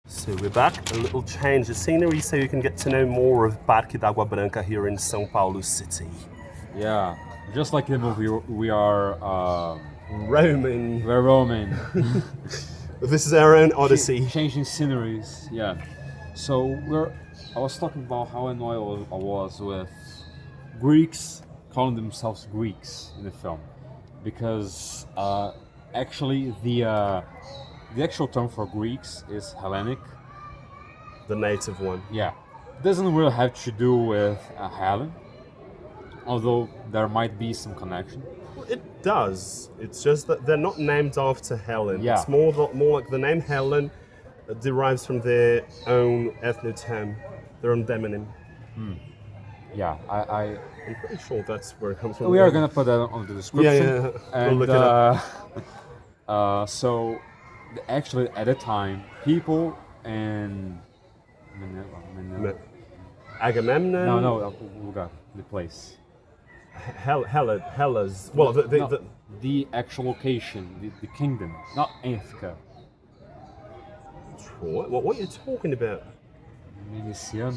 So we're back, a little change of scenery so you can get to know more of Parque d'Água Branca here in São Paulo City. Yeah, just like the movie, we are Roman. we're Roman, This is our own odyssey. changing sceneries. Yeah, so I was talking about how annoyed I was with Greeks calling themselves Greeks in the film, because actually the actual term for Greeks is Hellenic. The native one. Yeah, doesn't really have to do with Helen, although there might be some connection. It does. It's just that they're not named after Helen. Yeah. It's more like the name Helen derives from their own ethnoterm, their own demonym. Yeah, I'm pretty sure that's where it comes from. we are gonna put that on the description. Yeah. And We'll look it up. so, actually, at the time, people in Agamemnon. no, we got the place. Hellas. Well, No, the actual location, the kingdom, not Ithaca. what are you talking about? Venetian.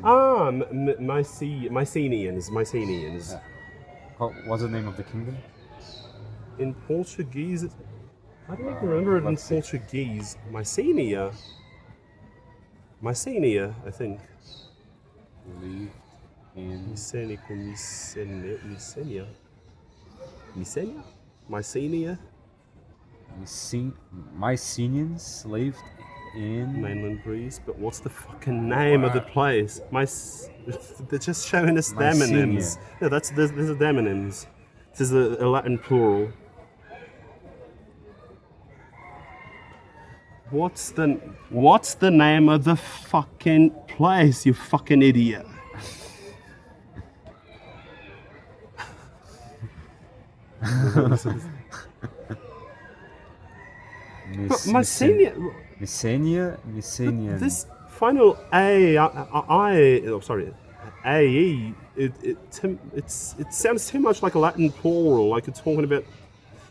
Ah, Mycenaeans. What's the name of the kingdom? In Portuguese, I don't even remember it in let's see. Portuguese. Mycenia, I think. Lived in Mycenia. Mycenaeans lived in Mainland Greece, but what's the fucking name of the place? They're just showing us demonyms. Yeah, there's a demonyms. This is a Latin plural. What's the name of the fucking place, you fucking idiot? But Mycenian. This final AE, it sounds too much like a Latin plural, like it's talking about.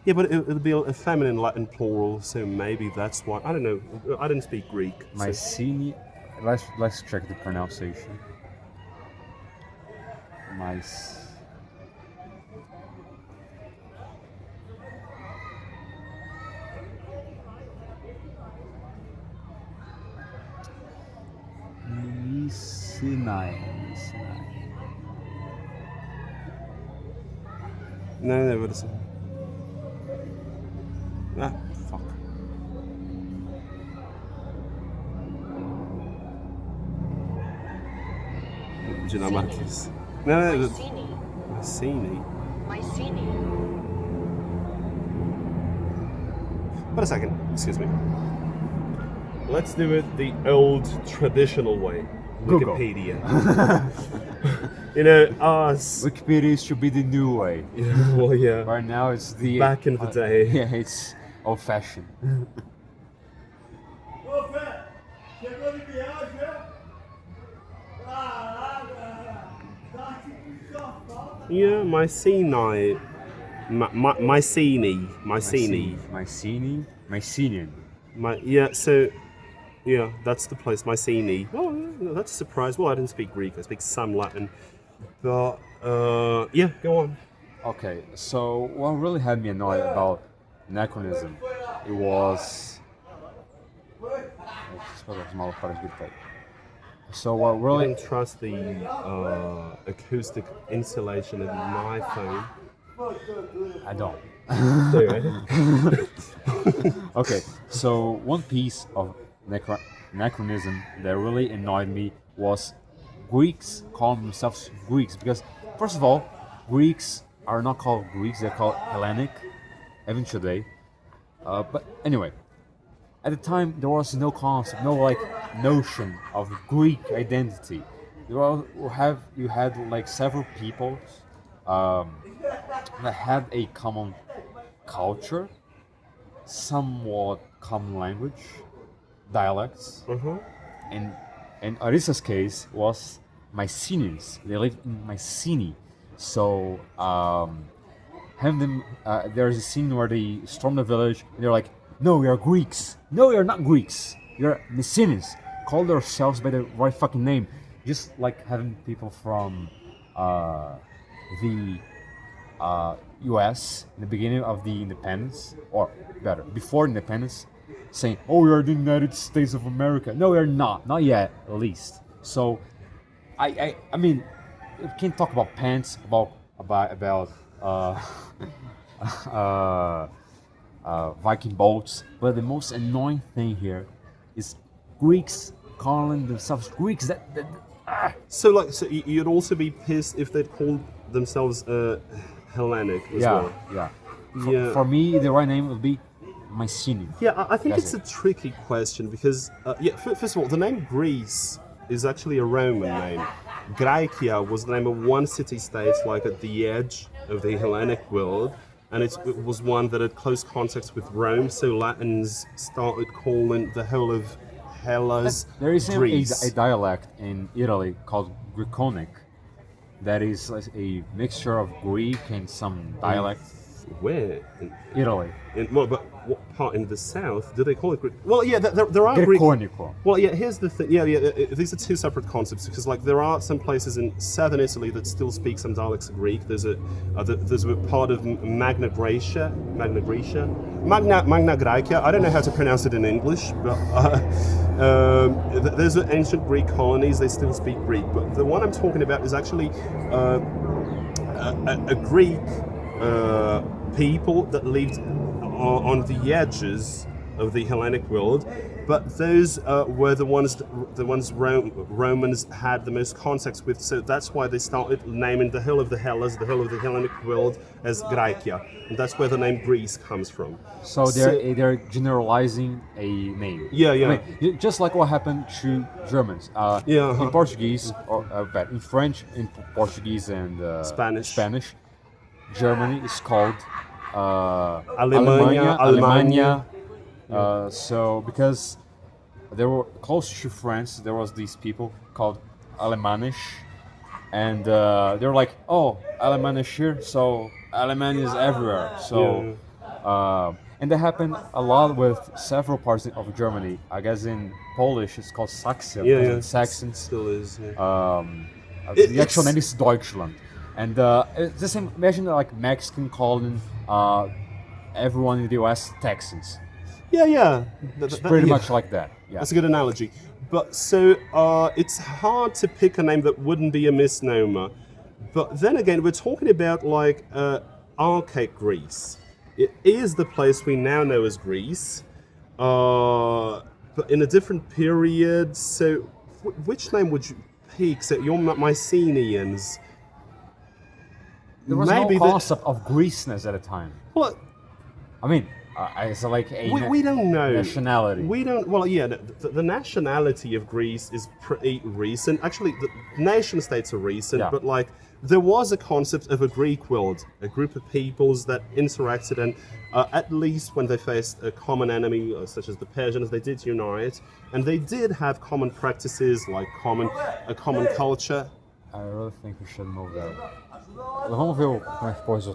Yeah, but it'll be a feminine Latin plural, so maybe that's why. I don't know. I didn't speak Greek. So. Mycenae. Let's check the pronunciation. Mycenae. No, but it's. Ah, fuck. Dinamarquese. No, Mycenae. Wait a second, excuse me. Let's do it the old traditional way. Google. Wikipedia. You know, us. Wikipedia should be the new way. Well, yeah. Right now it's the Back in the day. Yeah, it's old fashioned. Chegou de viagem, Caraca, tá tipo sofá. Yeah, Mycenae. Mycenae. Mycenian. Yeah, that's the place, Mycenae. Oh, yeah, that's a surprise. Well, I didn't speak Greek, I speak some Latin. But, yeah, go on. Okay, so what really had me annoyed about anachronism, it was. So what I really. don't trust the acoustic insulation of my phone. I don't. Anyway. Okay, so one piece of anachronism that really annoyed me was Greeks calling themselves Greeks, because first of all, Greeks are not called Greeks; they're called Hellenic, even today. But anyway, at the time there was no concept, no notion of Greek identity. You had like several people that had a common culture, somewhat common language, dialects, and Arissa's case was Mycenaeans. They lived in Mycenae, so having them. There's a scene where they storm the village and they're like, "No, we are Greeks. No, we are not Greeks. You're Mycenaeans. Call yourselves by the right fucking name. Just like having people from the U.S. in the beginning of the independence, or better, before independence, saying, "Oh, we are the United States of America." No, we're not yet, at least. So, I mean, we can talk about pants, about Viking boats, but the most annoying thing here is Greeks calling themselves Greeks. So you'd also be pissed if they'd called themselves Hellenic as Yeah, well. yeah. Yeah. For me, the right name would be Mycenaean. Yeah, I think That's it's a tricky question because, first of all, the name Greece is actually a Roman name. Graecia was the name of one city-state, like at the edge of the Hellenic world, and it was one that had close contacts with Rome. So Latins started calling the whole of Hellas There is Greece. a dialect in Italy called Greconic that is like a mixture of Greek and some dialect. Where? Italy. But what part in the south do they call it Greek? Well, yeah, there are Greek. Greconico. Well, yeah, here's the thing. These are two separate concepts because, like, there are some places in southern Italy that still speak some dialects of Greek. There's a part of Magna Graecia. Magna Graecia. I don't know how to pronounce it in English, but there's ancient Greek colonies. They still speak Greek, but the one I'm talking about is actually a Greek people that lived on the edges of the Hellenic world, but those were the ones Romans had the most contacts with. So that's why they started naming the whole of the Hellas, the whole of the Hellenic world, as Graecia, and that's where the name Greece comes from. So they're generalizing a name. Yeah. I mean, just like what happened to Germans. In Portuguese, in French, in Portuguese and Spanish, Germany is called Alemania. So because they were close to France, there was these people called Alemannish, and they were like, "Oh, Alemannish here, so Alemania is everywhere." So, and that happened a lot with several parts of Germany. I guess in Polish it's called Saxon. Saxons. Still is. Yeah. The actual name is Deutschland. And it's the same. Imagine like Mexican calling everyone in the U.S. Texans. Yeah. It's pretty much like that. Yeah. That's a good analogy. But so it's hard to pick a name that wouldn't be a misnomer. But then again, we're talking about like archaic Greece. It is the place we now know as Greece, but in a different period. So which name would you pick? So you're Mycenaeans. There was no concept of Greceness at the time. Well, I mean, it's like a we don't know nationality. We don't. Well, yeah, the nationality of Greece is pretty recent. Actually, the nation states are recent, but like there was a concept of a Greek world, a group of peoples that interacted, and at least when they faced a common enemy, such as the Persians, they did unite, and they did have common practices, like a common culture. I really think we should move there. Vamos ver como é que ficou o resultado.